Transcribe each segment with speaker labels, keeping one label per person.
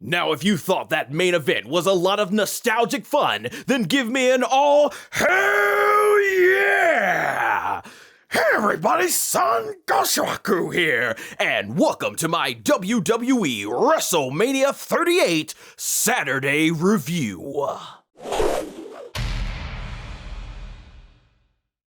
Speaker 1: Now, if you thought that main event was a lot of nostalgic fun, then give me an all hell yeah! Hey everybody, SonGoshuaku here, and welcome to my WWE Wrestlemania 38 Saturday review.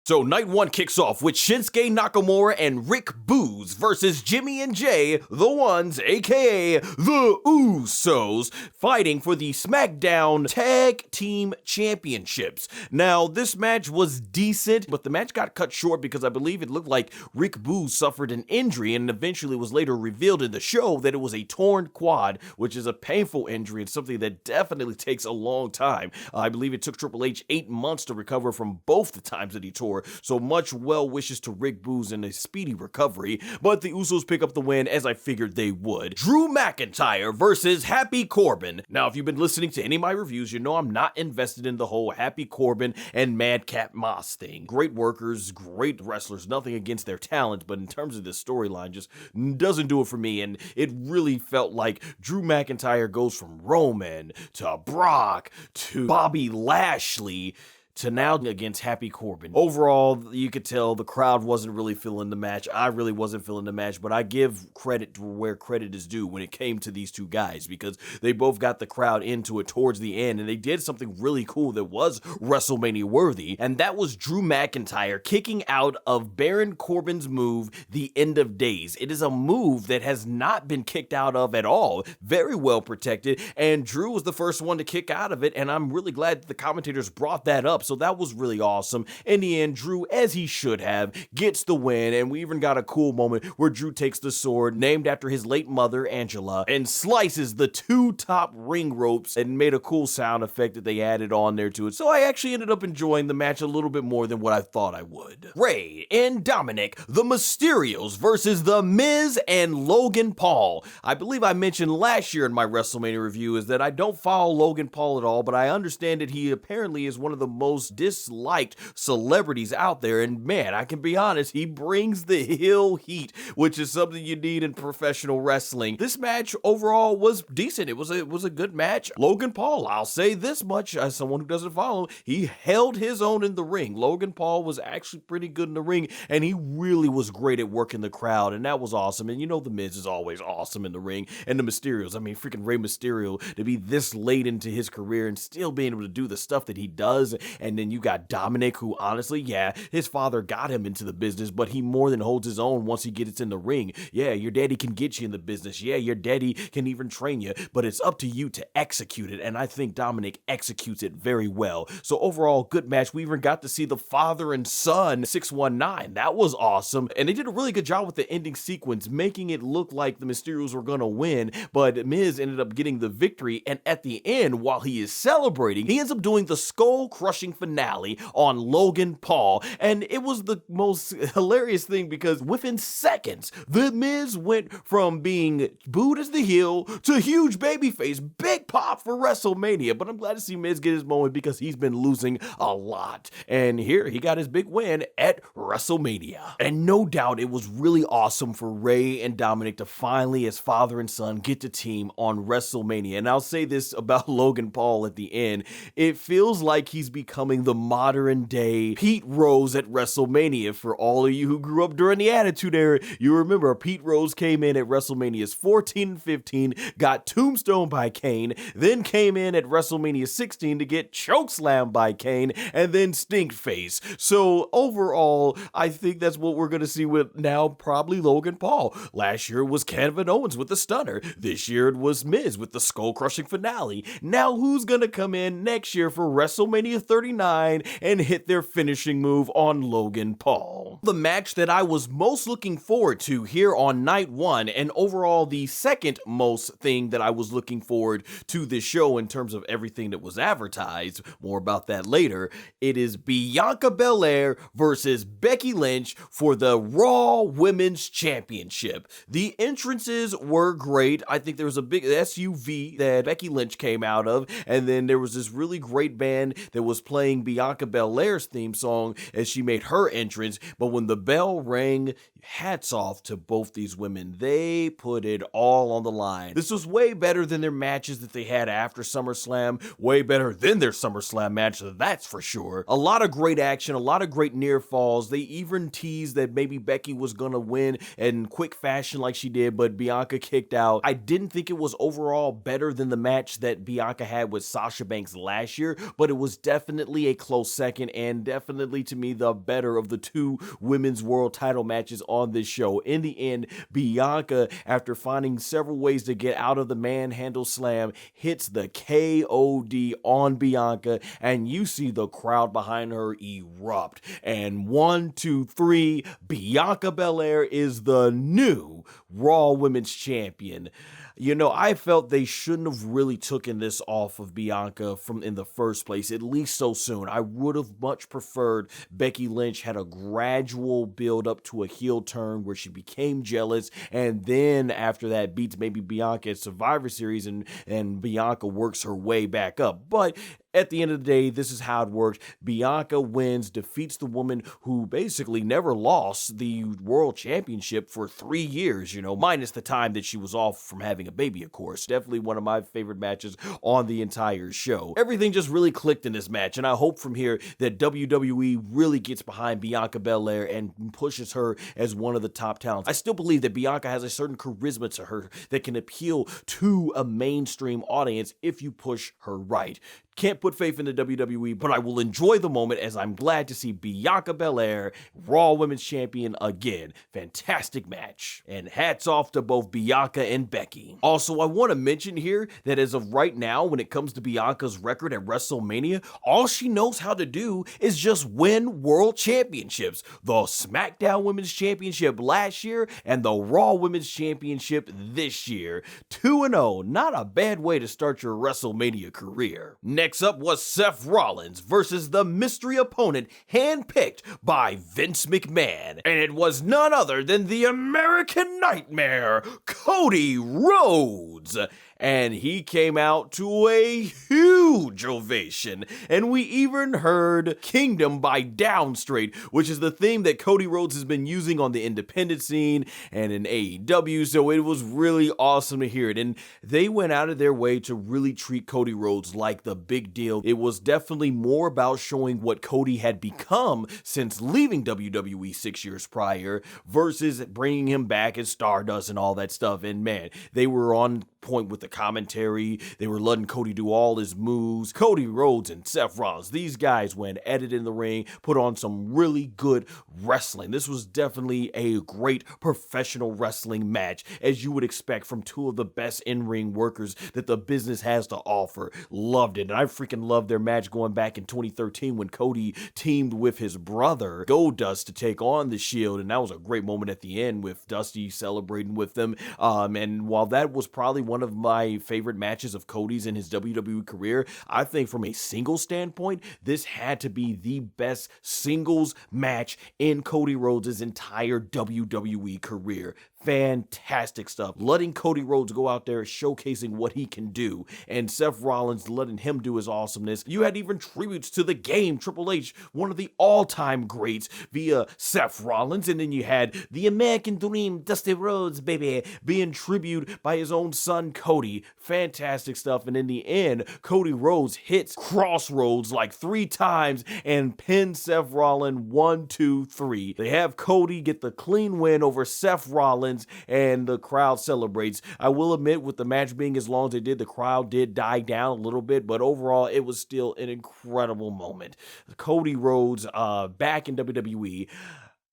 Speaker 1: So night one kicks off with Shinsuke Nakamura and Rick Boogs versus Jimmy and Jay, the Ones, aka the Usos, fighting for the Smackdown Tag Team Championships. Now, this match was decent, but the match got cut short because I believe it looked like Rick Boogs suffered an injury, and eventually was later revealed in the show that it was a torn quad, which is a painful injury and something that definitely takes a long time. I believe it took Triple H 8 months to recover from both the times that he tore. So much well wishes to Rick Boogs and a speedy recovery, but the Usos pick up the win as I figured they would. Drew McIntyre versus Happy Corbin. Now, if you've been listening to any of my reviews, you know I'm not invested in the whole Happy Corbin and Madcap Moss thing. Great workers, great wrestlers, nothing against their talent, but in terms of this storyline, just doesn't do it for me, and it really felt like Drew McIntyre goes from Roman to Brock to Bobby Lashley to now against Happy Corbin. Overall, you could tell the crowd wasn't really feeling the match. I really wasn't feeling the match, but I give credit to where credit is due when it came to these two guys, because they both got the crowd into it towards the end, and they did something really cool that was WrestleMania worthy, and that was Drew McIntyre kicking out of Baron Corbin's move, the End of Days. It is a move that has not been kicked out of at all. Very well protected, and Drew was the first one to kick out of it, and I'm really glad that the commentators brought that up. So that was really awesome. In the end, Drew, as he should have, gets the win, and we even got a cool moment where Drew takes the sword, named after his late mother, Angela, and slices the two top ring ropes and made a cool sound effect that they added on there to it. So I actually ended up enjoying the match a little bit more than what I thought I would. Rey and Dominik, the Mysterios versus The Miz and Logan Paul. I believe I mentioned last year in my WrestleMania review is that I don't follow Logan Paul at all, but I understand that he apparently is one of the most disliked celebrities out there, and man, I can be honest, he brings the heel heat, which is something you need in professional wrestling. This match overall was decent. It was a good match. Logan Paul, I'll say this much as someone who doesn't follow, he held his own in the ring. Logan Paul was actually pretty good in the ring, and he really was great at working the crowd, and that was awesome. And you know, The Miz is always awesome in the ring, and the Mysterios, I mean, freaking Rey Mysterio, to be this late into his career and still being able to do the stuff that he does. And then you got Dominik, who honestly, yeah, his father got him into the business, but he more than holds his own once he gets in the ring. Yeah, your daddy can get you in the business. Yeah, your daddy can even train you, but it's up to you to execute it, and I think Dominik executes it very well. So overall, good match. We even got to see the father and son 619. That was awesome, and they did a really good job with the ending sequence, making it look like the Mysterios were gonna win, but Miz ended up getting the victory, and at the end, while he is celebrating, he ends up doing the skull-crushing finale on Logan Paul, and it was the most hilarious thing because within seconds, The Miz went from being booed as the heel to huge babyface, big pop for WrestleMania, but I'm glad to see Miz get his moment because he's been losing a lot, and here he got his big win at WrestleMania. And no doubt it was really awesome for Rey and Dominik to finally, as father and son, get to team on WrestleMania, and I'll say this about Logan Paul at the end, it feels like he's becoming the modern day Pete Rose at WrestleMania. For all of you who grew up during the Attitude Era, you remember Pete Rose came in at WrestleManias 14 and 15, got tombstone by Kane, then came in at WrestleMania 16 to get chokeslammed by Kane, and then stink face. So overall, I think that's what we're going to see with now probably Logan Paul. Last year it was Kevin Owens with the stunner. This year it was Miz with the skull-crushing finale. Now who's going to come in next year for WrestleMania 39 and hit their finishing move on Logan Paul? The match that I was most looking forward to here on night one, and overall the second most thing that I was looking forward to this show in terms of everything that was advertised. More about that later. It is Bianca Belair versus Becky Lynch for the Raw Women's Championship. The entrances were great. I think there was a big SUV that Becky Lynch came out of, and then there was this really great band that was playing Bianca Belair's theme song as she made her entrance. But when the bell rang, hats off to both these women. They put it all on the line. This was way better than their matches that they had after SummerSlam, way better than their SummerSlam match, that's for sure. A lot of great action, a lot of great near falls. They even teased that maybe Becky was gonna win in quick fashion like she did, but Bianca kicked out. I didn't think it was overall better than the match that Bianca had with Sasha Banks last year, but it was definitely a close second, and definitely to me the better of the two women's world title matches on this show. In the end, Bianca, after finding several ways to get out of the manhandle slam, hits the KOD on Bianca, and you see the crowd behind her erupt. And 1, 2, 3, Bianca Belair is the new Raw Women's Champion. You know, I felt they shouldn't have really taken this off of Bianca from in the first place, at least so soon. I would have much preferred Becky Lynch had a gradual build up to a heel turn where she became jealous, and then after that beats maybe Bianca at Survivor Series, and Bianca works her way back up. But at the end of the day, this is how it worked. Bianca wins, defeats the woman who basically never lost the World Championship for 3 years, minus the time that she was off from having a baby, of course. Definitely one of my favorite matches on the entire show. Everything just really clicked in this match, and I hope from here that WWE really gets behind Bianca Belair and pushes her as one of the top talents. I still believe that Bianca has a certain charisma to her that can appeal to a mainstream audience if you push her right. Can't put faith in the WWE, but I will enjoy the moment as I'm glad to see Bianca Belair, Raw Women's Champion again. Fantastic match. And hats off to both Bianca and Becky. Also, I want to mention here that as of right now, when it comes to Bianca's record at WrestleMania, all she knows how to do is just win world championships. The SmackDown Women's Championship last year and the Raw Women's Championship this year. 2-0, not a bad way to start your WrestleMania career. Next up was Seth Rollins versus the mystery opponent handpicked by Vince McMahon. And it was none other than the American Nightmare, Cody Rhodes. And he came out to a huge ovation. And we even heard Kingdom by Downstraight, which is the theme that Cody Rhodes has been using on the independent scene and in AEW, so it was really awesome to hear it. And they went out of their way to really treat Cody Rhodes like the big deal. It was definitely more about showing what Cody had become since leaving WWE 6 years prior versus bringing him back as Stardust and all that stuff. And man, they were on point with the commentary. They were letting Cody do all his moves. Cody Rhodes and Seth Rollins, these guys went at it in the ring, put on some really good wrestling. This was definitely a great professional wrestling match, as you would expect from two of the best in-ring workers that the business has to offer. Loved it, and I freaking loved their match going back in 2013 when Cody teamed with his brother Goldust to take on the Shield, and that was a great moment at the end with Dusty celebrating with them. And while that was probably one of my favorite matches of Cody's in his WWE career, I think from a singles standpoint, this had to be the best singles match in Cody Rhodes' entire WWE career. Fantastic stuff. Letting Cody Rhodes go out there showcasing what he can do, and Seth Rollins letting him do his awesomeness. You had even tributes to the game, Triple H, one of the all-time greats, via Seth Rollins, and then you had the American Dream, Dusty Rhodes, baby, being tribute by his own son, Cody. Fantastic stuff, and in the end, Cody Rhodes hits Crossroads like 3 times and pins Seth Rollins 1, 2, 3. They have Cody get the clean win over Seth Rollins, and the crowd celebrates. I will admit, with the match being as long as it did, the crowd did die down a little bit, but overall, it was still an incredible moment. Cody Rhodes back in WWE.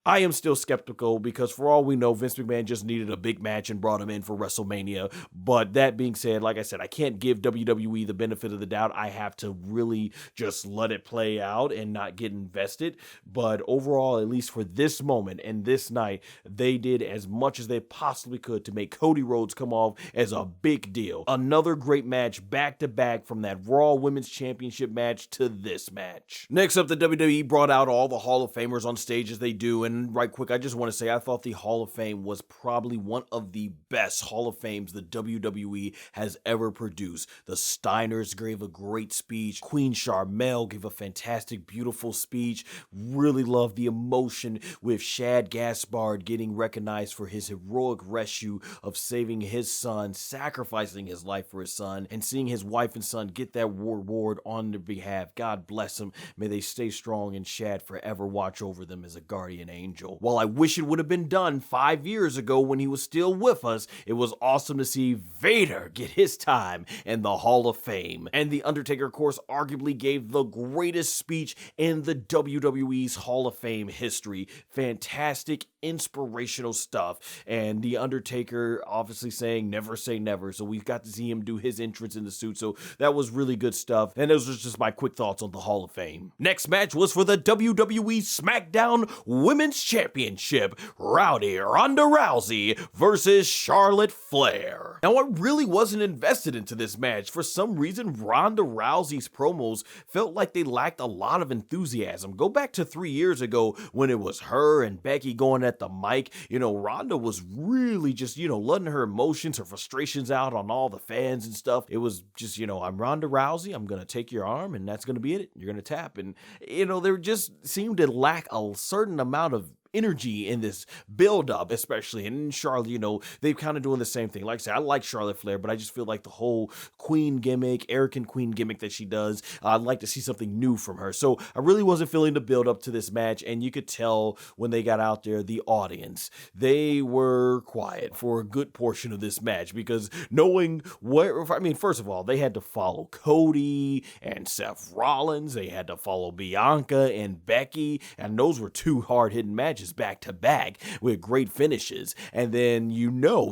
Speaker 1: I am still skeptical because for all we know, Vince McMahon just needed a big match and brought him in for WrestleMania. But that being said, like I said, I can't give WWE the benefit of the doubt. I have to really just let it play out and not get invested. But overall, at least for this moment and this night, they did as much as they possibly could to make Cody Rhodes come off as a big deal. Another great match back to back from that Raw Women's Championship match to this match. Next up, the WWE brought out all the Hall of Famers on stage as they do. And right quick, I just want to say I thought the Hall of Fame was probably one of the best Hall of Fames the WWE has ever produced. The Steiners gave a great speech. Queen Charmel gave a fantastic, beautiful speech. Really loved the emotion with Shad Gaspard getting recognized for his heroic rescue of saving his son, sacrificing his life for his son, and seeing his wife and son get that reward on their behalf. God bless them. May they stay strong and Shad forever watch over them as a guardian angel. While I wish it would have been done 5 years ago when he was still with us, it was awesome to see Vader get his time in the Hall of Fame. And The Undertaker, of course, arguably gave the greatest speech in the WWE's Hall of Fame history. Fantastic, inspirational stuff. And The Undertaker obviously saying never say never. So we've got to see him do his entrance in the suit. So that was really good stuff. And those are just my quick thoughts on the Hall of Fame. Next match was for the WWE Smackdown Women's Championship. Ronda Rousey versus Charlotte Flair. Now, I really wasn't invested into this match. For some reason, Ronda Rousey's promos felt like they lacked a lot of enthusiasm. Go back to 3 years ago when it was her and Becky going at the mic. Ronda was really just, letting her emotions, her frustrations out on all the fans and stuff. It was just, I'm Ronda Rousey, I'm going to take your arm and that's going to be it. You're going to tap. And, there just seemed to lack a certain amount of energy in this build-up, especially. And Charlotte, they're kind of doing the same thing. Like I said, I like Charlotte Flair, but I just feel like the whole queen gimmick, arrogant queen gimmick that she does, I'd like to see something new from her. So I really wasn't feeling the build-up to this match, and you could tell when they got out there, the audience, they were quiet for a good portion of this match because knowing first of all, they had to follow Cody and Seth Rollins, they had to follow Bianca and Becky, and those were two hard-hitting matches back to back with great finishes. And then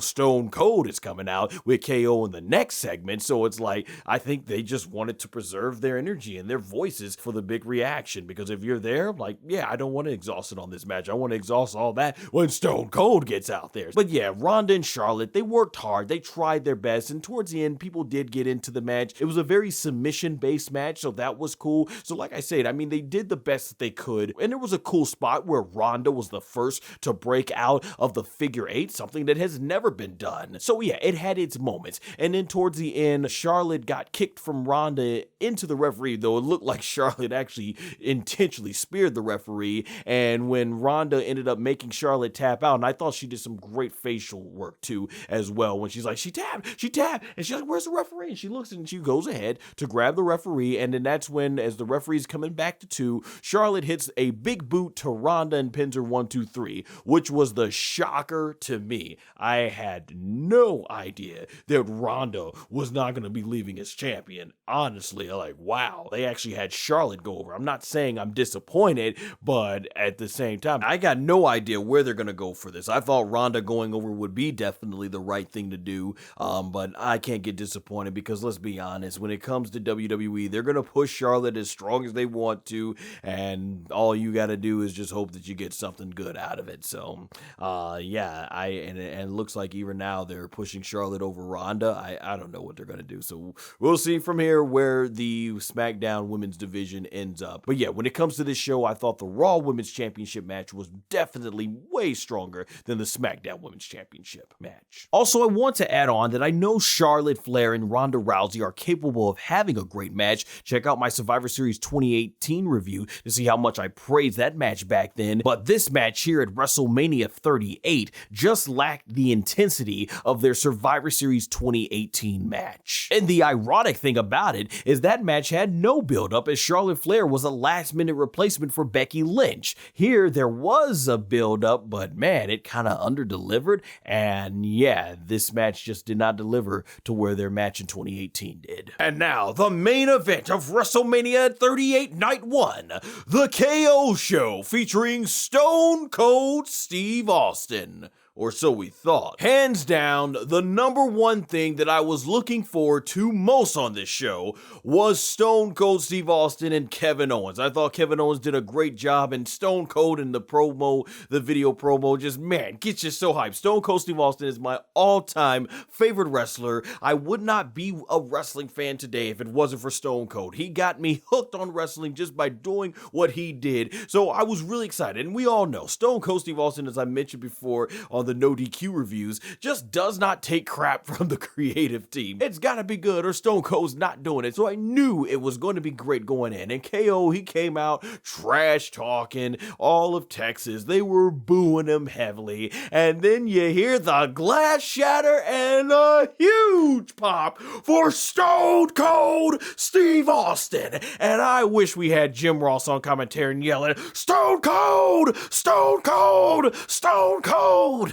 Speaker 1: Stone Cold is coming out with KO in the next segment. So it's like, I think they just wanted to preserve their energy and their voices for the big reaction. Because if you're there, I don't want to exhaust it on this match. I want to exhaust all that when Stone Cold gets out there. But yeah, Ronda and Charlotte, they worked hard. They tried their best. And towards the end, people did get into the match. It was a very submission-based match, so that was cool. So like I said, they did the best that they could. And there was a cool spot where Ronda was the first to break out of the figure eight, something that has never been done. So yeah, it had its moments. And then towards the end, Charlotte got kicked from Ronda into the referee, though it looked like Charlotte actually intentionally speared the referee. And when Ronda ended up making Charlotte tap out, and I thought she did some great facial work too as well, when she's like, she tapped, and she's like, where's the referee? And she looks and she goes ahead to grab the referee, and then that's when, as the referee's coming back to 2, Charlotte hits a big boot to Ronda and pins her 1, 2, 3, which was the shocker to me. I had no idea that Ronda was not going to be leaving as champion. Honestly, wow, they actually had Charlotte go over. I'm not saying I'm disappointed, but at the same time, I got no idea where they're going to go for this. I thought Ronda going over would be definitely the right thing to do, but I can't get disappointed because let's be honest, when it comes to WWE, they're going to push Charlotte as strong as they want to, and all you got to do is just hope that you get something good out of it. So, and it looks like even now they're pushing Charlotte over Ronda. I don't know what they're going to do. So we'll see from here where the SmackDown Women's division ends up. But yeah, when it comes to this show, I thought the Raw Women's Championship match was definitely way stronger than the SmackDown Women's Championship match. Also, I want to add on that I know Charlotte Flair and Ronda Rousey are capable of having a great match. Check out my Survivor Series 2018 review to see how much I praised that match back then. But this match here at WrestleMania 38 just lacked the intensity of their Survivor Series 2018 match. And the ironic thing about it is that match had no build-up, as Charlotte Flair was a last-minute replacement for Becky Lynch. Here, there was a build-up, but man, it kind of under-delivered, and yeah, this match just did not deliver to where their match in 2018 did. And now, the main event of WrestleMania 38 Night 1, the KO Show featuring Stone Stone Cold Steve Austin. Or so we thought. Hands down, the number one thing that I was looking forward to most on this show was Stone Cold Steve Austin and Kevin Owens. I thought Kevin Owens did a great job, and Stone Cold in the promo, the video promo, just, man, gets you so hyped. Stone Cold Steve Austin is my all-time favorite wrestler. I would not be a wrestling fan today if it wasn't for Stone Cold. He got me hooked on wrestling just by doing what he did, so I was really excited. And we all know, Stone Cold Steve Austin, as I mentioned before on the No DQ reviews, just does not take crap from the creative team. It's gotta be good or Stone Cold's not doing it. So I knew it was going to be great going in. And KO, he came out trash talking all of Texas. They were booing him heavily. And then you hear the glass shatter and a huge pop for Stone Cold Steve Austin. And I wish we had Jim Ross on commentary and yelling, Stone Cold! Stone Cold! Stone Cold!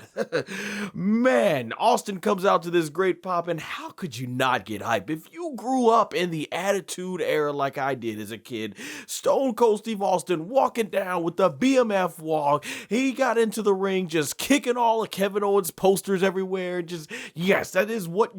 Speaker 1: Man, Austin comes out to this great pop, and how could you not get hype? If you grew up in the Attitude Era like I did as a kid, Stone Cold Steve Austin walking down with the BMF walk, he got into the ring just kicking all of Kevin Owens posters everywhere. Just, yes, that is what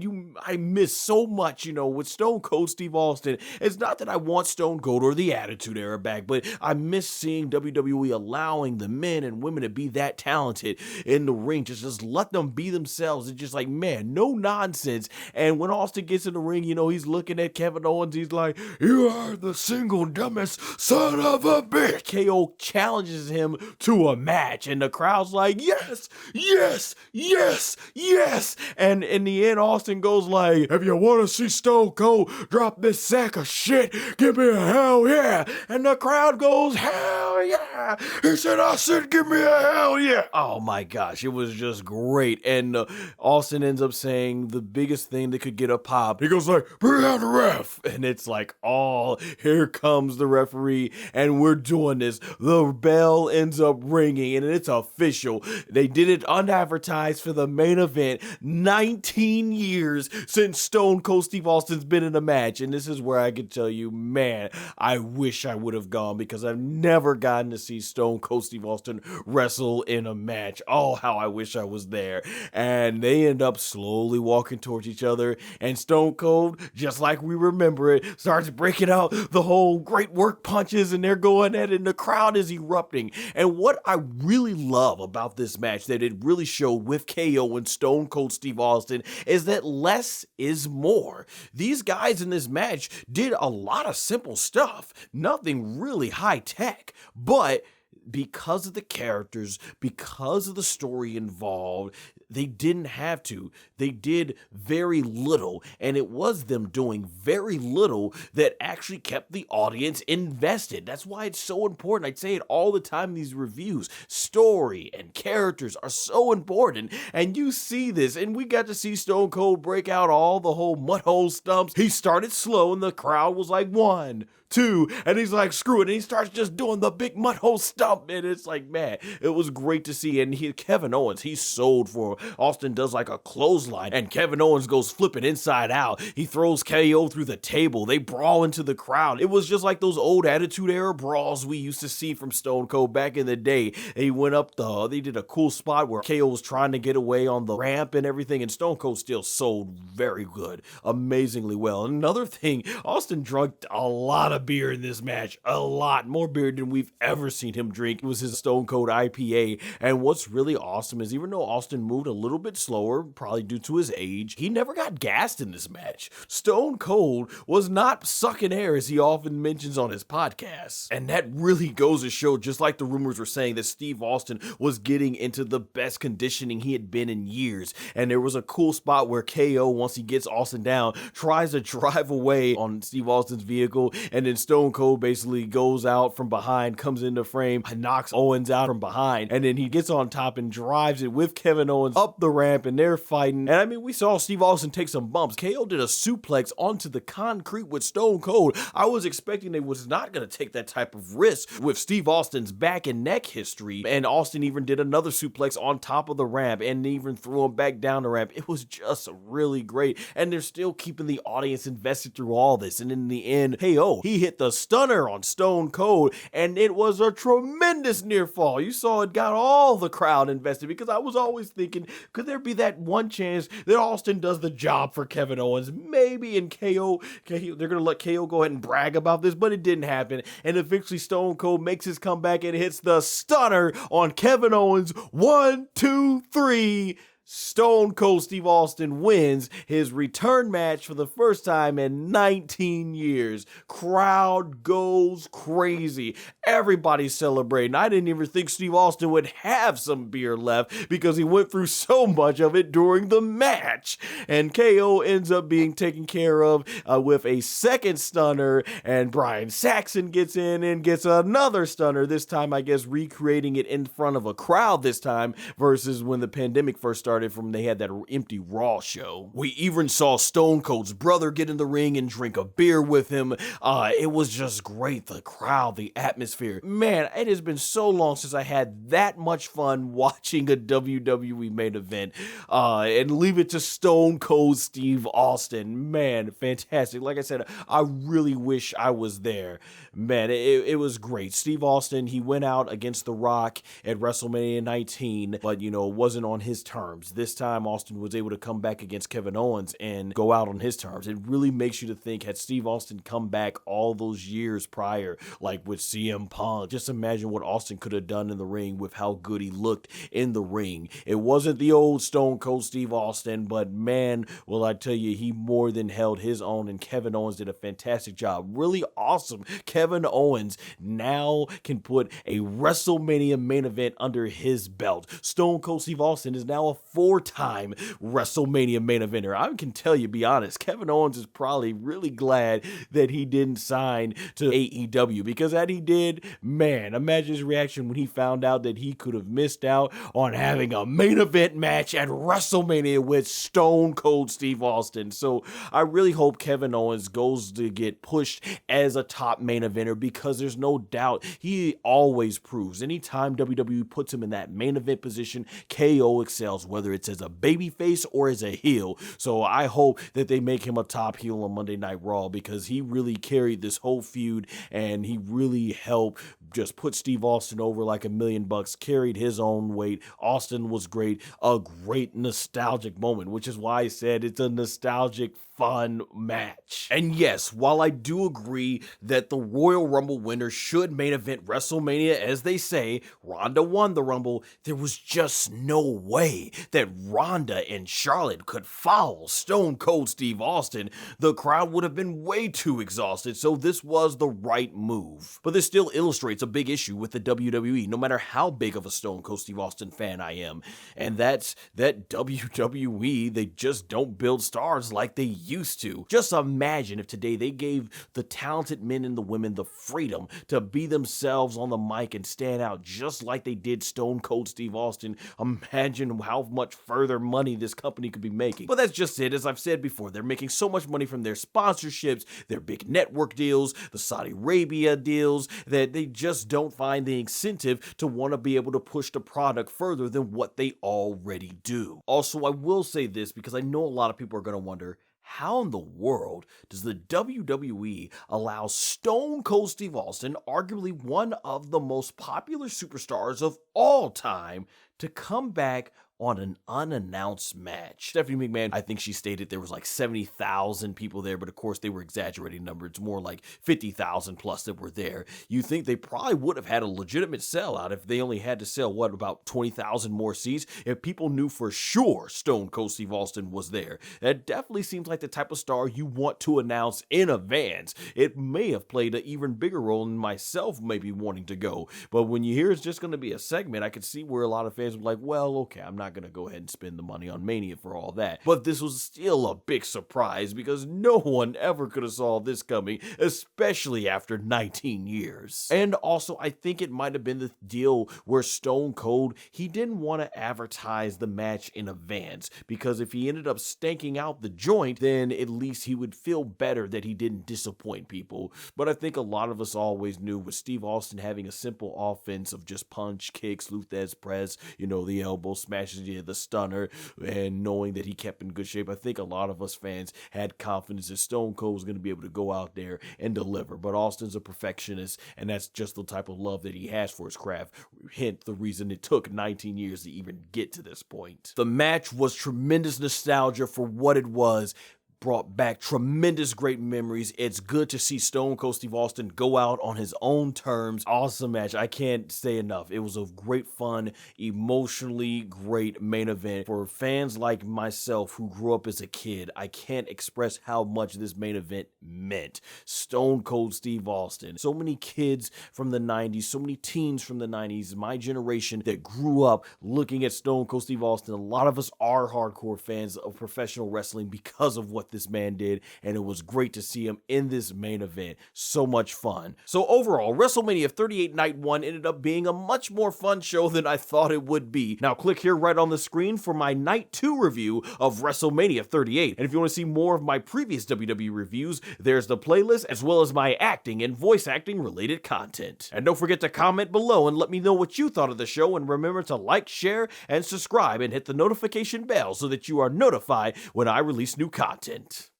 Speaker 1: I miss so much, with Stone Cold Steve Austin. It's not that I want Stone Cold or the Attitude Era back, but I miss seeing WWE allowing the men and women to be that talented in the ring. Just let them be themselves. It's just like, man, no nonsense. And when Austin gets in the ring, he's looking at Kevin Owens. He's like, you are the single dumbest son of a bitch. KO challenges him to a match, and the crowd's like, yes, yes, yes, yes. And in the end, Austin goes like, if you want to see Stone Cold drop this sack of shit, give me a hell yeah. And the crowd goes, hell yeah. He said, I said, give me a hell yeah. Oh my gosh, it was just great. And Austin ends up saying the biggest thing that could get a pop. He goes like, bring out the ref. And it's like, oh, here comes the referee, and we're doing this. The bell ends up ringing, and it's official. They did it unadvertised for the main event. 19 years since Stone Cold Steve Austin's been in a match. And this is where I can tell you, man, I wish I would have gone, because I've never gotten to see Stone Cold Steve Austin wrestle in a match. Oh, how I wish I was there. And they end up slowly walking towards each other, and Stone Cold, just like we remember it, starts breaking out the whole great work punches, and they're going at it, and the crowd is erupting. And what I really love about this match that it really showed with KO and Stone Cold Steve Austin is that less is more. These guys in this match did a lot of simple stuff, nothing really high tech, but because of the characters, because of the story involved, they didn't have to. They did very little, and it was them doing very little that actually kept the audience invested. That's why it's so important. I say it all the time in these reviews. Story and characters are so important, and you see this, and we got to see Stone Cold break out all the whole mud hole stumps. He started slow, and the crowd was like, 1, 2, and he's like, screw it, and he starts just doing the big mud hole stump, and it's like, man, it was great to see. And Kevin Owens, he sold for Austin, does like a clothesline, and Kevin Owens goes flipping inside out. He throws KO through the table. They brawl into the crowd. It was just like those old Attitude Era brawls we used to see from Stone Cold back in the day. They went up they did a cool spot where KO was trying to get away on the ramp and everything, and Stone Cold still sold very good, amazingly well. Another thing, Austin drank a lot of beer in this match, a lot more beer than we've ever seen him drink. It was his Stone Cold IPA. And what's really awesome is, even though Austin moved a little bit slower, probably due to his age, he never got gassed in this match. Stone Cold was not sucking air, as he often mentions on his podcast. And that really goes to show, just like the rumors were saying, that Steve Austin was getting into the best conditioning he had been in years. And there was a cool spot where KO, once he gets Austin down, tries to drive away on Steve Austin's vehicle, and then Stone Cold basically goes out from behind, comes into frame, knocks Owens out from behind, and then he gets on top and drives it with Kevin Owens up the ramp, and they're fighting. And I mean, we saw Steve Austin take some bumps. KO did a suplex onto the concrete with Stone Cold. I was expecting they was not going to take that type of risk with Steve Austin's back and neck history, and Austin even did another suplex on top of the ramp and even threw him back down the ramp. It was just really great, and they're still keeping the audience invested through all this. And in the end, KO, he hit the stunner on Stone Cold, and it was a tremendous tremendous near fall. You saw it got all the crowd invested, because I was always thinking, could there be that one chance that Austin does the job for Kevin Owens? Maybe in KO, they're going to let KO go ahead and brag about this, but it didn't happen. And eventually Stone Cold makes his comeback and hits the stunner on Kevin Owens. 1, 2, 3. Stone Cold Steve Austin wins his return match for the first time in 19 years. Crowd goes crazy. Everybody's celebrating. I didn't even think Steve Austin would have some beer left, because he went through so much of it during the match. And KO ends up being taken care of with a second stunner, and Brian Saxon gets in and gets another stunner, this time I guess recreating it in front of a crowd this time, versus when the pandemic first started, from they had that empty Raw show. We even saw Stone Cold's brother get in the ring and drink a beer with him. It was just great. The crowd, the atmosphere. Man, it has been so long since I had that much fun watching a WWE main event. And leave it to Stone Cold Steve Austin. Man, fantastic. Like I said, I really wish I was there. Man, it was great. Steve Austin, he went out against The Rock at WrestleMania 19, but it wasn't on his terms. This time, Austin was able to come back against Kevin Owens and go out on his terms. It really makes you to think, had Steve Austin come back all those years prior, like with CM Punk, just imagine what Austin could have done in the ring with how good he looked in the ring. It wasn't the old Stone Cold Steve Austin, but man, will I tell you, he more than held his own, and Kevin Owens did a fantastic job. Really awesome. Kevin Owens now can put a WrestleMania main event under his belt. Stone Cold Steve Austin is now a 4-time WrestleMania main eventer. I can tell you, be honest, Kevin Owens is probably really glad that he didn't sign to AEW, because had he did, man, imagine his reaction when he found out that he could have missed out on having a main event match at WrestleMania with Stone Cold Steve Austin. So I really hope Kevin Owens goes to get pushed as a top main eventer, because there's no doubt he always proves anytime WWE puts him in that main event position, KO excels, whether it's as a babyface or as a heel. So I hope that they make him a top heel on Monday Night Raw, because he really carried this whole feud, and he really helped just put Steve Austin over like $1,000,000, carried his own weight. Austin was great, a great nostalgic moment, which is why I said it's a nostalgic fun match. And yes, while I do agree that the Royal Rumble winner should main event WrestleMania, as they say, Ronda won the Rumble, there was just no way that Ronda and Charlotte could foul Stone Cold Steve Austin. The crowd would have been way too exhausted, so this was the right move. But this still illustrates a big issue with the WWE, no matter how big of a Stone Cold Steve Austin fan I am, and that's that WWE, they just don't build stars like they used to. Just imagine if today they gave the talented men and the women the freedom to be themselves on the mic and stand out just like they did Stone Cold Steve Austin. Imagine how much further money this company could be making. But that's just it. As I've said before, they're making so much money from their sponsorships, their big network deals, the Saudi Arabia deals, that they just don't find the incentive to want to be able to push the product further than what they already do. Also, I will say this, because I know a lot of people are going to wonder, how in the world does the WWE allow Stone Cold Steve Austin, arguably one of the most popular superstars of all time, to come back on an unannounced match? Stephanie McMahon, I think she stated there was like 70,000 people there, but of course they were exaggerating numbers. It's more like 50,000 plus that were there. You think they probably would have had a legitimate sellout if they only had to sell, about 20,000 more seats, if people knew for sure Stone Cold Steve Austin was there. That definitely seems like the type of star you want to announce in advance. It may have played an even bigger role in myself maybe wanting to go, but when you hear it's just going to be a segment, I could see where a lot of fans were like, well, okay, I'm not going to go ahead and spend the money on Mania for all that. But this was still a big surprise, because no one ever could have saw this coming, especially after 19 years. And also, I think it might have been the deal where Stone Cold, he didn't want to advertise the match in advance, because if he ended up stanking out the joint, then at least he would feel better that he didn't disappoint people. But I think a lot of us always knew with Steve Austin having a simple offense of just punch, kicks, Luthez press, the elbow smashes yeah, the stunner, and knowing that he kept in good shape, I think a lot of us fans had confidence that Stone Cold was going to be able to go out there and deliver. But Austin's a perfectionist, and that's just the type of love that he has for his craft. Hint, the reason it took 19 years to even get to this point. The match was tremendous nostalgia for what it was. Brought back tremendous great memories. It's good to see Stone Cold Steve Austin go out on his own terms. Awesome match. I can't say enough. It was a great fun, emotionally great main event. For fans like myself who grew up as a kid, I can't express how much this main event meant. Stone Cold Steve Austin. So many kids from the 90s, so many teens from the 90s, my generation that grew up looking at Stone Cold Steve Austin. A lot of us are hardcore fans of professional wrestling because of what this man did, and it was great to see him in this main event. So much fun. So overall, WrestleMania 38 Night 1 ended up being a much more fun show than I thought it would be. Now click here right on the screen for my Night 2 review of WrestleMania 38. And if you want to see more of my previous WWE reviews, there's the playlist as well as my acting and voice acting related content. And don't forget to comment below and let me know what you thought of the show, and remember to like, share, and subscribe and hit the notification bell so that you are notified when I release new content.